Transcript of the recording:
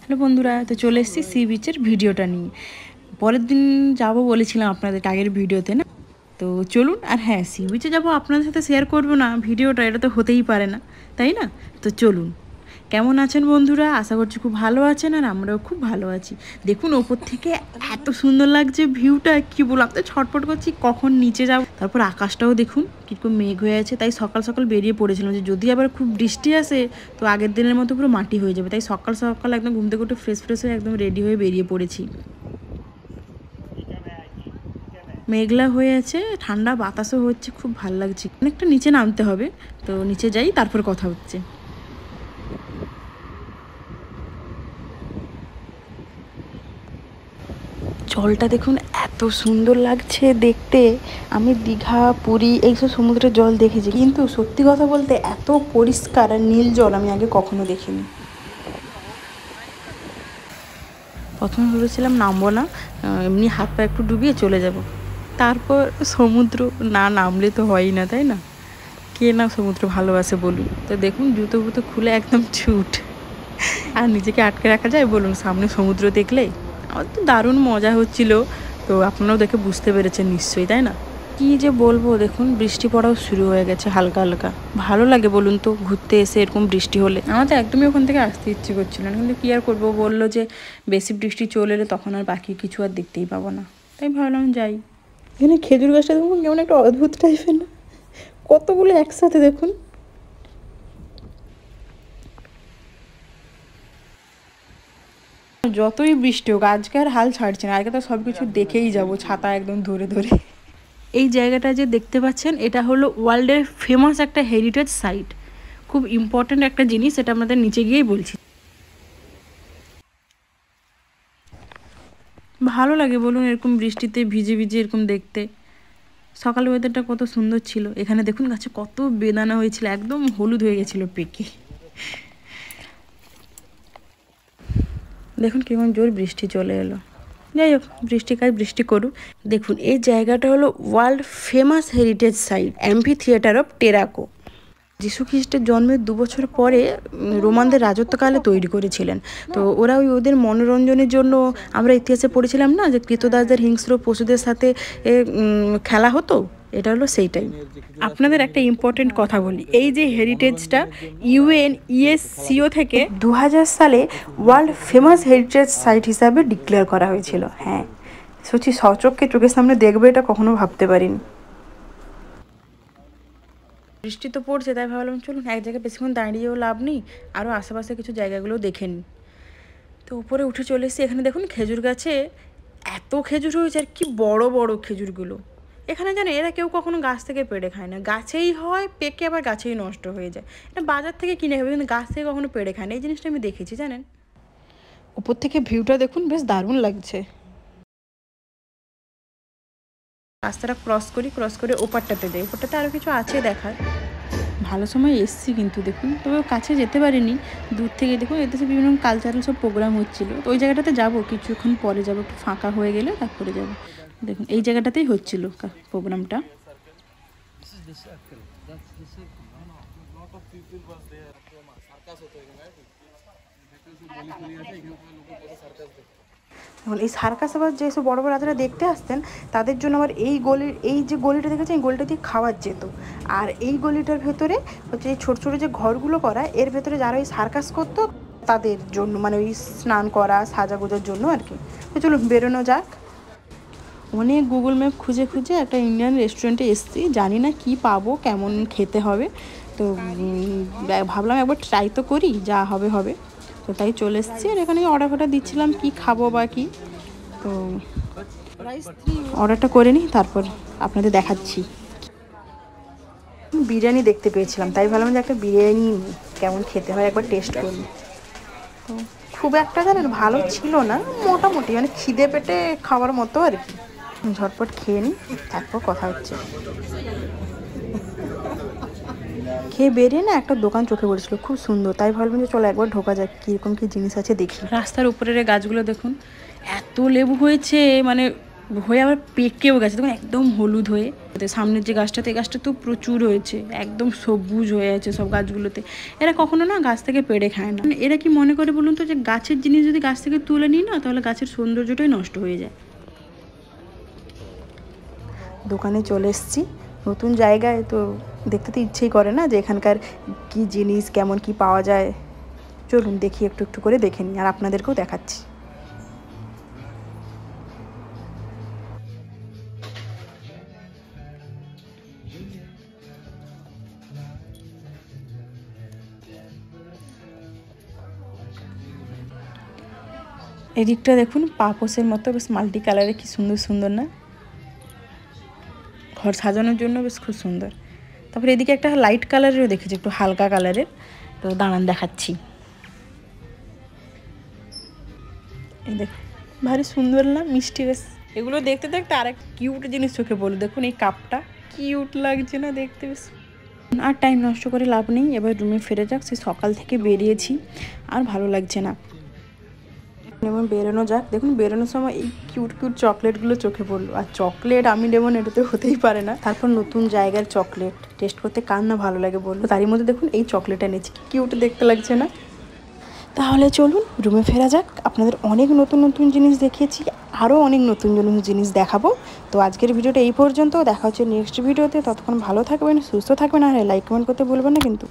Hello বন্ধুরা, তো চলে এসেছি সি বিচের ভিডিওটা নিয়ে। পরের দিন যাব বলেছিলাম আপনাদের আগের ভিডিওতে, না? তো চলুন। আর হ্যাঁ, সি বিচে যাবো আপনাদের সাথে শেয়ার করবো না ভিডিওটা, এটা তো হতেই পারে না, তাই না? তো চলুন। কেমন আছেন বন্ধুরা? আশা করছি খুব ভালো আছেন, আর আমরাও খুব ভালো আছি। দেখুন ওপর থেকে এত সুন্দর লাগছে ভিউটা, কি বললাম তো, ছটফট করছি কখন নিচে যাব। তারপর আকাশটাও দেখুন কীরকম মেঘ হয়ে আছে, তাই সকাল সকাল বেরিয়ে পড়েছিলাম যে যদি আবার খুব বৃষ্টি আসে তো আগের দিনের মতো পুরো মাটি হয়ে যাবে, তাই সকাল সকাল একদম ঘুম থেকে উঠে ফ্রেশ ফ্রেশ হয়ে একদম রেডি হয়ে বেরিয়ে পড়েছি। মেঘলা হয়ে আছে, ঠান্ডা বাতাসও হচ্ছে, খুব ভালো লাগছে। অনেকটা নিচে নামতে হবে, তো নিচে যাই, তারপর কথা হচ্ছে। জলটা দেখুন এত সুন্দর লাগছে দেখতে। আমি দীঘা, পুরী এইসব সমুদ্রের জল দেখেছি, কিন্তু সত্যি কথা বলতে এত পরিষ্কার আর নীল জল আমি আগে কখনো দেখিনি। প্রথমে ভেবেছিলাম নামবো না, এমনি হাত পা একটু ডুবিয়ে চলে যাব। তারপর সমুদ্র না নামলে তো হয়ই না, তাই না? কে না সমুদ্র ভালোবাসে বলুন? তো দেখুন জুতো ফুতো খুলে একদম ছুট। আর নিজেকে আটকে রাখা যায় বলুন সামনে সমুদ্র দেখলে? আমার তো দারুণ মজা হচ্ছিল। তো আপনারাও দেখে বুঝতে পেরেছেন নিশ্চয়ই, তাই না? কি যে বলবো, দেখুন বৃষ্টি পড়াও শুরু হয়ে গেছে হালকা হালকা। ভালো লাগে বলুন তো ঘুরতে এসে এরকম বৃষ্টি হলে? আমার তো একদমই ওখান থেকে আসতে ইচ্ছে করছিল না, কিন্তু কী আর করবো, বললো যে বেশি বৃষ্টি চলে এলে তখন আর বাকি কিছু আর দেখতেই পাবো না, তাই ভাবলাম যাই। এখানে খেজুর গাছটা দেখুন কেমন একটা অদ্ভুত টাইপের, না? কতগুলো একসাথে দেখুন। যতই বৃষ্টি হোক আজকে আর হাল ছাড়ছে না, আজকে তো সব কিছু দেখেই যাবো ছাতা একদম ধরে ধরে। এই জায়গাটা যে দেখতে পাচ্ছেন, এটা হলো ওয়ার্ল্ডের ফেমাস একটা হেরিটেজ সাইট। খুব ইম্পর্ট্যান্ট একটা জিনিস, এটা আমাদের নিচে গিয়েই বলছি। ভালো লাগে বলুন এরকম বৃষ্টিতে ভিজে ভিজে এরকম দেখতে। সকাল ওয়েদারটা কত সুন্দর ছিল। এখানে দেখুন গাছে কত বেদানা হয়েছিল, একদম হলুদ হয়ে গেছিলো পেকে। দেখুন কেমন জোর বৃষ্টি চলে এলো। যাই হোক, বৃষ্টি কাজ বৃষ্টি করুক। দেখুন এই জায়গাটা হলো world famous heritage site, amphitheatre of Tarraco. যিশু খ্রিস্টের জন্মের 2 বছর পরে রোমানদের রাজত্বকালে তৈরি করেছিলেন। তো ওরা ওদের মনোরঞ্জনের জন্য, আমরা ইতিহাসে পড়েছিলাম না যে কৃতদাসদের হিংস্র পশুদের সাথে খেলা হতো, এটা হলো সেইটাই। আপনাদের একটা ইম্পর্টেন্ট কথা বলি, এই যে হেরিটেজটা ইউএনইএসসিও থেকে 2000 সালে ওয়ার্ল্ড ফেমাস হেরিটেজ সাইট হিসাবে ডিক্লেয়ার করা হয়েছিল। হ্যাঁ, সত্যি সচক্ষে চোখের সামনে দেখবে, এটা কখনো ভাবতে পারিনি। বৃষ্টি তো পড়ছে, তাই ভাবলাম চলুন এক জায়গায় বেশিক্ষণ দাঁড়িয়েও লাভ নেই, আরও আশেপাশে কিছু জায়গাগুলো দেখে নিই। তো উপরে উঠে চলে এসেছি। এখানে দেখুন খেজুর গাছে এত খেজুর হয়েছে, আর কি বড় বড় খেজুরগুলো। এখানে জানো এরা কেউ কখনো গাছ থেকে পেড়ে খায় না, গাছেই হয় পেকে, আবার গাছেই নষ্ট হয়ে যায়। এটা বাজার থেকে কিনে খাবে, কিন্তু গাছ থেকে কখনো পেড়ে খায় না, এই জিনিসটা আমি দেখেছি জানেন। উপর থেকে ভিউটা দেখুন, বেশ দারুণ লাগছে। রাস্তাটা ক্রস করে ওপারটাতে যাই, ওপারটাতে আরও কিছু আছে দেখার। ভালো সময় এসছি কিন্তু দেখুন, তবে কাছে যেতে পারিনি। দূর থেকে দেখুন এদেশে বিভিন্ন কালচারাল সব প্রোগ্রাম হচ্ছিলো, তো ওই জায়গাটাতে যাবো, কিছুক্ষণ পরে যাবো, একটু ফাঁকা হয়ে গেলে তারপরে যাবো। দেখুন এই জায়গাটাতেই হচ্ছিলো প্রোগ্রামটা। এখন এই সার্কাস আবার যেসব বড় বড় রাজারা দেখতে আসতেন, তাদের জন্য আবার এই যে গলিটা দেখেছেন, এই গলিটা দিয়ে খাওয়ার যেত। আর এই গলিটার ভেতরে হচ্ছে এই ছোটো ছোটো যে ঘরগুলো করা, এর ভেতরে যারা ওই সার্কাস করতো তাদের জন্য, মানে ওই স্নান করা সাজাগোজার জন্য আর কি। তো চলুন বেরোনো যাক। অনেক গুগল ম্যাপ খুঁজে খুঁজে একটা ইন্ডিয়ান রেস্টুরেন্টে এসেছি, জানি না কি পাবো, কেমন খেতে হবে। তো ভাবলাম একবার ট্রাই তো করি, যা হবে হবে। তো তাই চলে এসেছি, আর এখানে অর্ডার দিচ্ছিলাম কি খাবো বা কি। তো অর্ডারটা করে নিই, তারপর আপনাদের দেখাচ্ছি। বিরিয়ানি দেখতে পেয়েছিলাম, তাই ভাবলাম যে একটা বিরিয়ানি কেমন খেতে হয় একবার টেস্ট করি। তো খুব একটা জানেন ভালো ছিল না, মোটামুটি মানে খিদে পেটে খাওয়ার মতো আর কি। ঝটপট খেয়ে নিই, তারপর কথা হচ্ছে। খেয়ে বেরিয়ে না একটা দোকান চোখে পড়েছিল, খুব সুন্দর, তাই ভাবলাম যে চলো একবার ঢোকা যাক, কীরকম কী জিনিস আছে দেখি। রাস্তার উপরের গাছগুলো দেখুন, এত লেবু হয়েছে, মানে হয়ে আবার পেকেও গেছে, দেখুন একদম হলুদ হয়ে। সামনের যে গাছটাতে, এই গাছটা তো প্রচুর হয়েছে, একদম সবুজ হয়ে আছে সব গাছগুলোতে। এরা কখনো না গাছ থেকে পেড়ে খায় না। এরা কি মনে করে বলুন তো, যে গাছের জিনিস যদি গাছ থেকে তুলে নিই না, তাহলে গাছের সৌন্দর্যটাই নষ্ট হয়ে যায়। দোকানে চলে এসেছি, নতুন জায়গায় তো দেখতে তো ইচ্ছেই করে না যে এখানকার কি জিনিস, কেমন কি পাওয়া যায়। চলুন দেখি, একটু একটু করে দেখে নিই, আর আপনাদেরকেও দেখাচ্ছি। এদিকটা দেখুন, পাপোসের মতো বেশ মাল্টি কালারের, কি সুন্দর সুন্দর না, ঘর সাজানোর জন্য বেশ খুব সুন্দর। তারপরে এদিকে একটা লাইট কালারেরও দেখেছি, একটু হালকা কালারের, তো দাঁড়ান দেখাচ্ছি। এই দেখুন, ভারী সুন্দর না, মিষ্টি বেশ। এগুলো দেখতে দেখতে আর একটা কিউট জিনিস চোখে পড়লো, দেখুন এই কাপটা কিউট লাগছে না দেখতে বেশ। আর টাইম নষ্ট করে লাভ নেই, এবার রুমে ফিরে যাক। সে সকাল থেকে বেরিয়েছি, আর ভালো লাগছে না, যেমন বেরোনো যাক। দেখুন বেরোনোর সময় এই কিউট কিউট চকলেটগুলো চোখে পড়লো, আর চকলেট আমি নেবো না, এটা তো হতেই পারে না। তারপর নতুন জায়গার চকলেট টেস্ট করতে কার না ভালো লাগে বললো, তারই মধ্যে দেখুন এই চকলেটটা নিয়েছি, কিউট দেখতে লাগছে না। তাহলে চলুন রুমে ফেরা যাক। আপনাদের অনেক নতুন নতুন জিনিস দেখিয়েছি, আরও অনেক নতুন নতুন জিনিস দেখাবো। তো আজকের ভিডিওটা এই পর্যন্ত, দেখা হচ্ছে নেক্সট ভিডিওতে। ততক্ষণ ভালো থাকবেন, সুস্থ থাকবেন, আর লাইক কমেন্ট করতে ভুলবেন না কিন্তু।